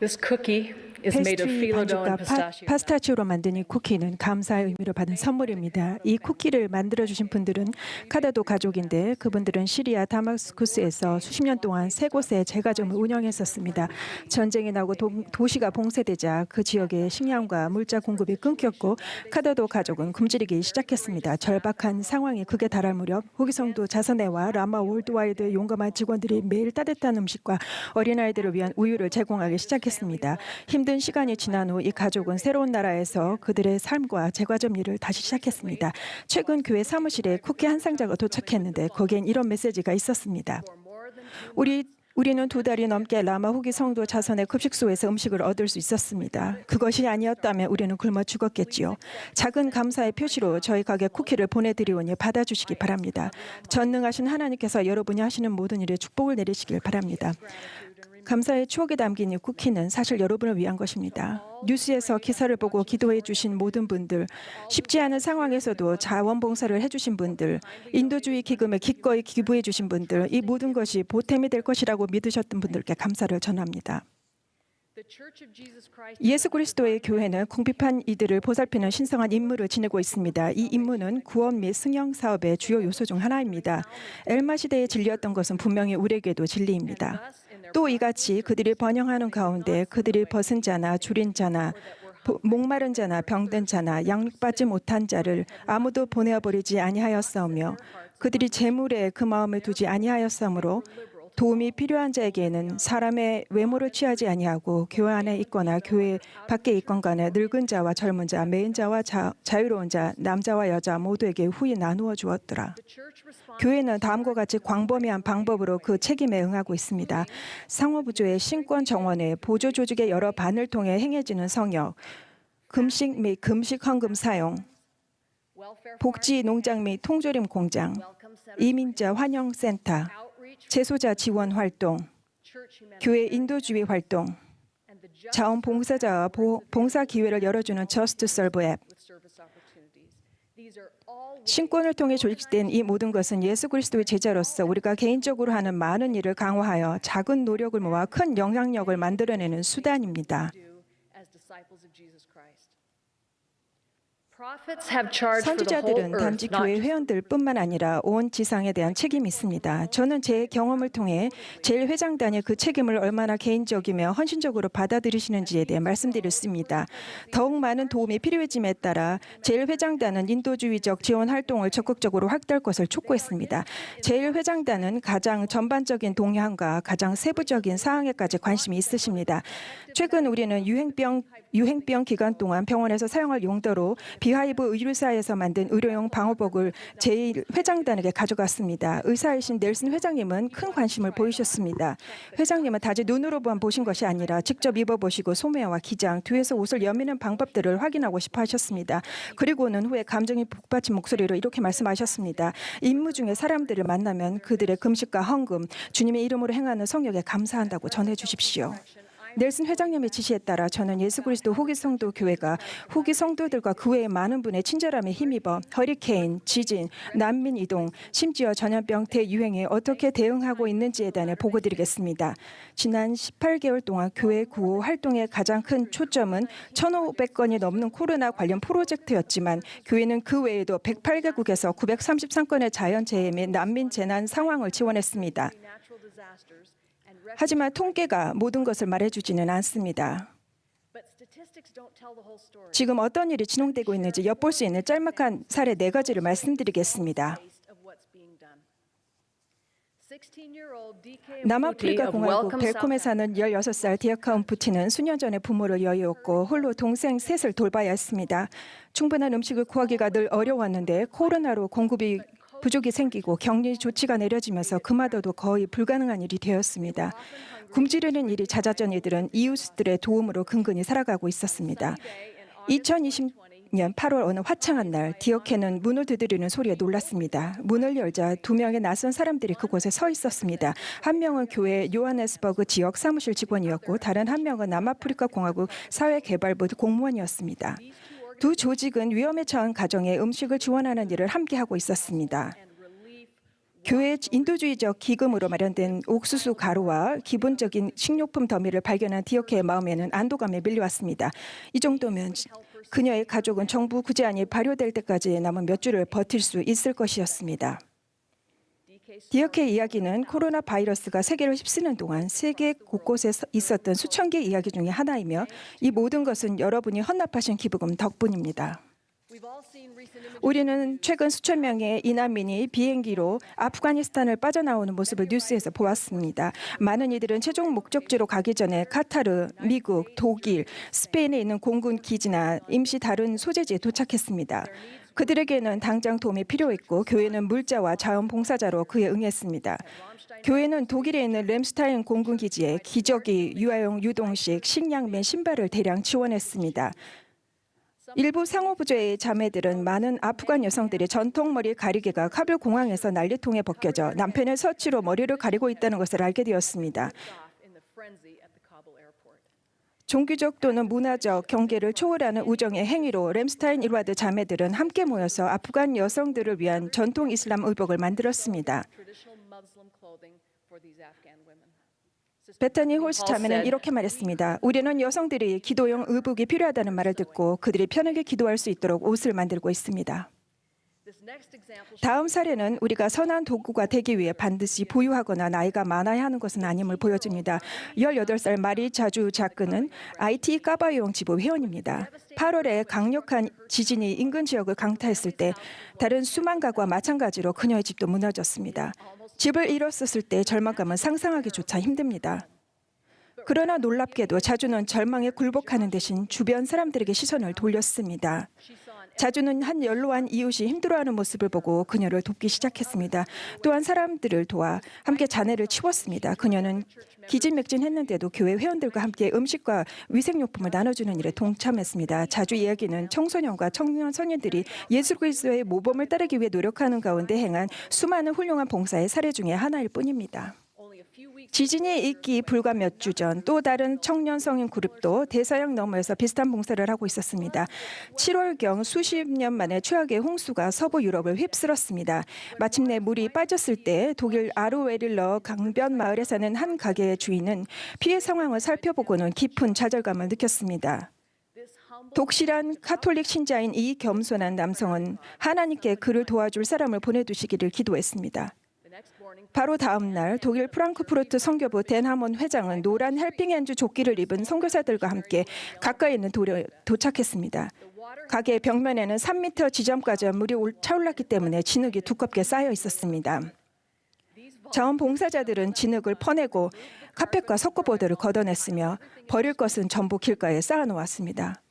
This cookie is made of 페스트리 phyllo dough 반죽과 and pistachio. 파스타치오로 만든 이 쿠키는 감사의 의미로 받은 선물입니다. 이 쿠키를 만들어주신 분들은 카다도 가족인데 그분들은 시리아 다마스쿠스에서 수십 년 동안 세 곳의 제과점을 운영했었습니다. 전쟁이 나고 도시가 봉쇄되자 그 지역의 식량과 물자 공급이 끊겼고 카다도 가족은 굶주리기 시작했습니다. 절박한 상황이 극에 달할 무렵 호기성도 자선회와 라마 월드와이드 용감한 직원들이 매일 따뜻한 음식과 어린아이들을 위한 우유를 제공하기 시작했습니다. 힘든 시간이 지난 후 이 가족은 새로운 나라에서 그들의 삶과 제과점 일을 다시 시작했습니다. 최근 교회 사무실에 쿠키 한 상자가 도착했는데 거기엔 이런 메시지가 있었습니다. 우리는 2달이 넘게 라마 후기 성도 자선의 급식소에서 음식을 얻을 수 있었습니다. 그것이 아니었다면 우리는 굶어 죽었겠지요. 작은 감사의 표시로 저희 가게 쿠키를 보내드리오니 받아주시기 바랍니다. 전능하신 하나님께서 여러분이 하시는 모든 일에 축복을 내리시길 바랍니다. 감사의 추억이 담긴 이 쿠키는 사실 여러분을 위한 것입니다. 뉴스에서 기사를 보고 기도해 주신 모든 분들, 쉽지 않은 상황에서도 자원봉사를 해주신 분들, 인도주의 기금에 기꺼이 기부해 주신 분들, 이 모든 것이 보탬이 될 것이라고 믿으셨던 분들께 감사를 전합니다. 예수 그리스도의 교회는 궁핍한 이들을 보살피는 신성한 임무를 지니고 있습니다. 이 임무는 구원 및 승영 사업의 주요 요소 중 하나입니다. 엘마 시대의 진리였던 것은 분명히 우리에게도 진리입니다. 또 이같이 그들이 번영하는 가운데 그들이 벗은 자나 줄인 자나 목마른 자나 병든 자나 양육받지 못한 자를 아무도 보내어버리지 아니하였사오며 그들이 재물에 그 마음을 두지 아니하였사오므로 도움이 필요한 자에게는 사람의 외모를 취하지 아니하고 교회 안에 있거나 교회 밖에 있건 간에 늙은 자와 젊은 자, 매인 자와 자유로운 자, 남자와 여자 모두에게 후히 나누어 주었더라. 교회는 다음과 같이 광범위한 방법으로 그 책임에 응하고 있습니다. 상호부조의 신권 정원회, 보조 조직의 여러 반을 통해 행해지는 성역, 금식 및 금식 헌금 사용, 복지 농장 및 통조림 공장, 이민자 환영센터, 재소자 지원 활동, 교회 인도주의 활동, 자원봉사자와 봉사 기회를 열어주는 Just Serve 앱. 신권을 통해 조직된 이 모든 것은 예수 그리스도의 제자로서 우리가 개인적으로 하는 많은 일을 강화하여 작은 노력을 모아 큰 영향력을 만들어내는 수단입니다. 선지자들은 단지 교회 회원들뿐만 아니라 온 지상에 대한 책임이 있습니다. 저는 제 경험을 통해 제일 회장단이 그 책임을 얼마나 개인적이며 헌신적으로 받아들이시는지에 대해 말씀드렸습니다. 더욱 많은 도움이 필요해짐에 따라 제일 회장단은 인도주의적 지원 활동을 적극적으로 확대할 것을 촉구했습니다. 제일 회장단은 가장 전반적인 동향과 가장 세부적인 사항에까지 관심이 있으십니다. 최근 우리는 유행병 기간 동안 병원에서 사용할 용도로 비하이브 의료사에서 만든 의료용 방호복을 제1회장단에게 가져갔습니다. 의사이신 넬슨 회장님은 큰 관심을 보이셨습니다. 회장님은 단지 눈으로만 보신 것이 아니라 직접 입어보시고 소매와 기장, 뒤에서 옷을 여미는 방법들을 확인하고 싶어 하셨습니다. 그리고는 후에 감정이 북받친 목소리로 이렇게 말씀하셨습니다. 임무 중에 사람들을 만나면 그들의 금식과 헌금, 주님의 이름으로 행하는 성역에 감사한다고 전해주십시오. 넬슨 회장님의 지시에 따라 저는 예수 그리스도 후기 성도 교회가 후기 성도들과 그 외의 많은 분의 친절함에 힘입어 허리케인, 지진, 난민 이동, 심지어 전염병 대유행에 어떻게 대응하고 있는지에 대해 보고드리겠습니다. 지난 18개월 동안 교회 구호 활동의 가장 큰 초점은 1,500건이 넘는 코로나 관련 프로젝트였지만 교회는 그 외에도 108개국에서 933건의 자연재해 및 난민 재난 상황을 지원했습니다. 하지만 통계가 모든 것을 말해주지는 않습니다. 지금 어떤 일이 진행되고 있는지 엿볼 수 있는 짤막한 사례 4가지를 말씀드리겠습니다. 남아프리카 공화국 벨콤에 사는 16살 디아카 움푸티는 수년 전에 부모를 여의었고 홀로 동생 셋을 돌봐야 했습니다. 충분한 음식을 구하기가 늘 어려웠는데 코로나로 공급이 부족이 생기고 격리 조치가 내려지면서 그마저도 거의 불가능한 일이 되었습니다. 굶주리는 일이 잦았던 이들은 이웃들의 도움으로 근근히 살아가고 있었습니다. 2020년 8월 어느 화창한 날 디어케는 문을 두드리는 소리에 놀랐습니다. 문을 열자 2명의 낯선 사람들이 그곳에 서 있었습니다. 한 명은 교회 요하네스버그 지역 사무실 직원이었고 다른 한 명은 남아프리카 공화국 사회개발부 공무원이었습니다. 두 조직은 위험에 처한 가정에 음식을 지원하는 일을 함께 하고 있었습니다. 교회 인도주의적 기금으로 마련된 옥수수 가루와 기본적인 식료품 더미를 발견한 디어케의 마음에는 안도감이 밀려왔습니다. 이 정도면 그녀의 가족은 정부 구제안이 발효될 때까지 남은 몇 주를 버틸 수 있을 것이었습니다. 디어케의 이야기는 코로나 바이러스가 세계를 휩쓰는 동안 세계 곳곳에 있었던 수천 개의 이야기 중에 하나이며 이 모든 것은 여러분이 헌납하신 기부금 덕분입니다. 우리는 최근 수천 명의 이난민이 비행기로 아프가니스탄을 빠져나오는 모습을 뉴스에서 보았습니다. 많은 이들은 최종 목적지로 가기 전에 카타르, 미국, 독일, 스페인에 있는 공군 기지나 임시 다른 소재지에 도착했습니다. 그들에게는 당장 도움이 필요했고 교회는 물자와 자원봉사자로 그에 응했습니다. 교회는 독일에 있는 램슈타인 공군 기지에 기저귀, 유아용 유동식, 식량 및 신발을 대량 지원했습니다. 일부 상호부조의 자매들은 많은 아프간 여성들의 전통 머리 가리개가 카불 공항에서 난리통에 벗겨져 남편의 서치로 머리를 가리고 있다는 것을 알게 되었습니다. 종교적 또는 문화적 경계를 초월하는 우정의 행위로 램스타인 일와드 자매들은 함께 모여서 아프간 여성들을 위한 전통 이슬람 의복을 만들었습니다. 베타니 홀스 자매는 이렇게 말했습니다. 우리는 여성들이 기도용 의복이 필요하다는 말을 듣고 그들이 편하게 기도할 수 있도록 옷을 만들고 있습니다. 다음 사례는 우리가 선한 도구가 되기 위해 반드시 보유하거나 나이가 많아야 하는 것은 아님을 보여줍니다. 18살 마리 자주 자크는 IT 까바용 지부 회원입니다. 8월에 강력한 지진이 인근 지역을 강타했을 때 다른 수만 가구와 마찬가지로 그녀의 집도 무너졌습니다. 집을 잃었을 때 절망감은 상상하기조차 힘듭니다. 그러나 놀랍게도 자주는 절망에 굴복하는 대신 주변 사람들에게 시선을 돌렸습니다. 자주는 한 연로한 이웃이 힘들어하는 모습을 보고 그녀를 돕기 시작했습니다. 또한 사람들을 도와 함께 잔해를 치웠습니다. 그녀는 기진맥진했는데도 교회 회원들과 함께 음식과 위생용품을 나눠주는 일에 동참했습니다. 자주 이야기는 청소년과 청년 소년들이 예수 그리스도의 모범을 따르기 위해 노력하는 가운데 행한 수많은 훌륭한 봉사의 사례 중에 하나일 뿐입니다. 지진이 있기 불과 몇 주 전 또 다른 청년 성인 그룹도 대서양 너머에서 비슷한 봉사를 하고 있었습니다. 7월경 수십 년 만에 최악의 홍수가 서부 유럽을 휩쓸었습니다. 마침내 물이 빠졌을 때 독일 아르웨릴러 강변 마을에 사는 한 가게의 주인은 피해 상황을 살펴보고는 깊은 좌절감을 느꼈습니다. 독실한 카톨릭 신자인 이 겸손한 남성은 하나님께 그를 도와줄 사람을 보내두시기를 기도했습니다. 바로 다음 날 독일 프랑크푸르트 선교부 덴하몬 회장은 노란 헬핑핸즈 조끼를 입은 선교사들과 함께 가까이 있는 돌에 도착했습니다. 가게 벽면에는 3m 지점까지 물이 차올랐기 때문에 진흙이 두껍게 쌓여 있었습니다. 자원봉사자들은 진흙을 퍼내고 카펫과 석고보드를 걷어냈으며 버릴 것은 전부 길가에 쌓아놓았습니다.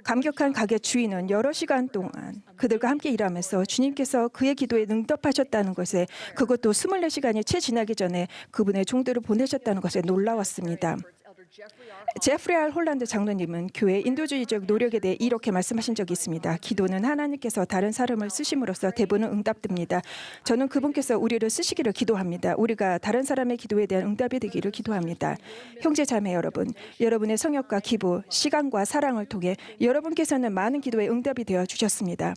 감격한 가게 주인은 여러 시간 동안 그들과 함께 일하면서 주님께서 그의 기도에 응답하셨다는 것에, 그것도 24시간이 채 지나기 전에 그분의 종들을 보내셨다는 것에 놀라웠습니다. 제프리 R. 홀란드 장로님은 교회 인도주의적 노력에 대해 이렇게 말씀하신 적이 있습니다. 기도는 하나님께서 다른 사람을 쓰심으로써 대부분 응답됩니다. 저는 그분께서 우리를 쓰시기를 기도합니다. 우리가 다른 사람의 기도에 대한 응답이 되기를 기도합니다. 형제 자매 여러분, 여러분의 성역과 기부, 시간과 사랑을 통해 여러분께서는 많은 기도에 응답이 되어 주셨습니다.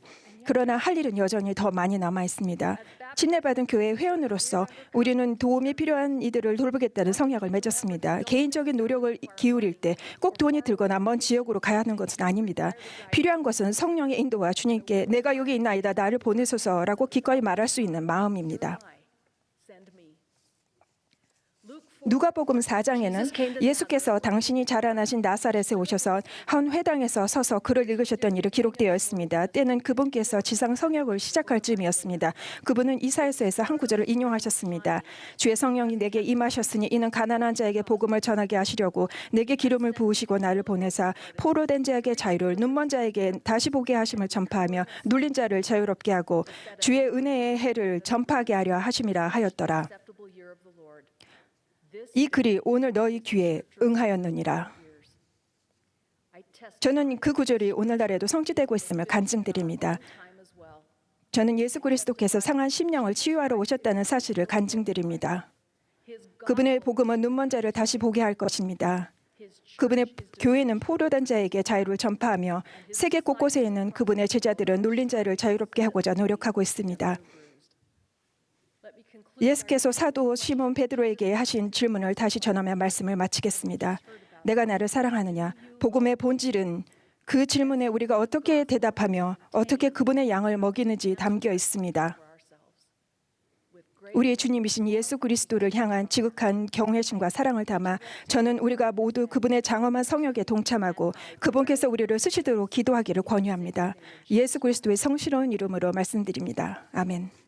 그러나 할 일은 여전히 더 많이 남아 있습니다. 침례받은 교회 회원으로서 우리는 도움이 필요한 이들을 돌보겠다는 성약을 맺었습니다. 개인적인 노력을 기울일 때 꼭 돈이 들거나 먼 지역으로 가야 하는 것은 아닙니다. 필요한 것은 성령의 인도와 주님께 내가 여기 있나이다, 나를 보내소서라고 기꺼이 말할 수 있는 마음입니다. 누가복음 4장에는 예수께서 당신이 자라나신 나사렛에 오셔서 한 회당에서 서서 글을 읽으셨던 일이 기록되어 있습니다. 때는 그분께서 지상 성역을 시작할 즈음이었습니다. 그분은 이사야서에서 한 구절을 인용하셨습니다. 주의 성령이 내게 임하셨으니 이는 가난한 자에게 복음을 전하게 하시려고 내게 기름을 부으시고 나를 보내사 포로된 자에게 자유를, 눈먼 자에게 다시 보게 하심을 전파하며 눌린 자를 자유롭게 하고 주의 은혜의 해를 전파하게 하려 하심이라 하였더라. 이 글이 오늘 너희 귀에 응하였느니라. 저는 그 구절이 오늘날에도 성취되고 있음을 간증드립니다. 저는 예수 그리스도께서 상한 심령을 치유하러 오셨다는 사실을 간증드립니다. 그분의 복음은 눈먼 자를 다시 보게 할 것입니다. 그분의 교회는 포로된 자에게 자유를 전파하며 세계 곳곳에 있는 그분의 제자들은 눌린 자를 자유롭게 하고자 노력하고 있습니다. 예수께서 사도 시몬 베드로에게 하신 질문을 다시 전하며 말씀을 마치겠습니다. 내가 나를 사랑하느냐? 복음의 본질은 그 질문에 우리가 어떻게 대답하며 어떻게 그분의 양을 먹이는지 담겨 있습니다. 우리의 주님이신 예수 그리스도를 향한 지극한 경외심과 사랑을 담아 저는 우리가 모두 그분의 장엄한 성역에 동참하고 그분께서 우리를 쓰시도록 기도하기를 권유합니다. 예수 그리스도의 성스러운 이름으로 말씀드립니다. 아멘.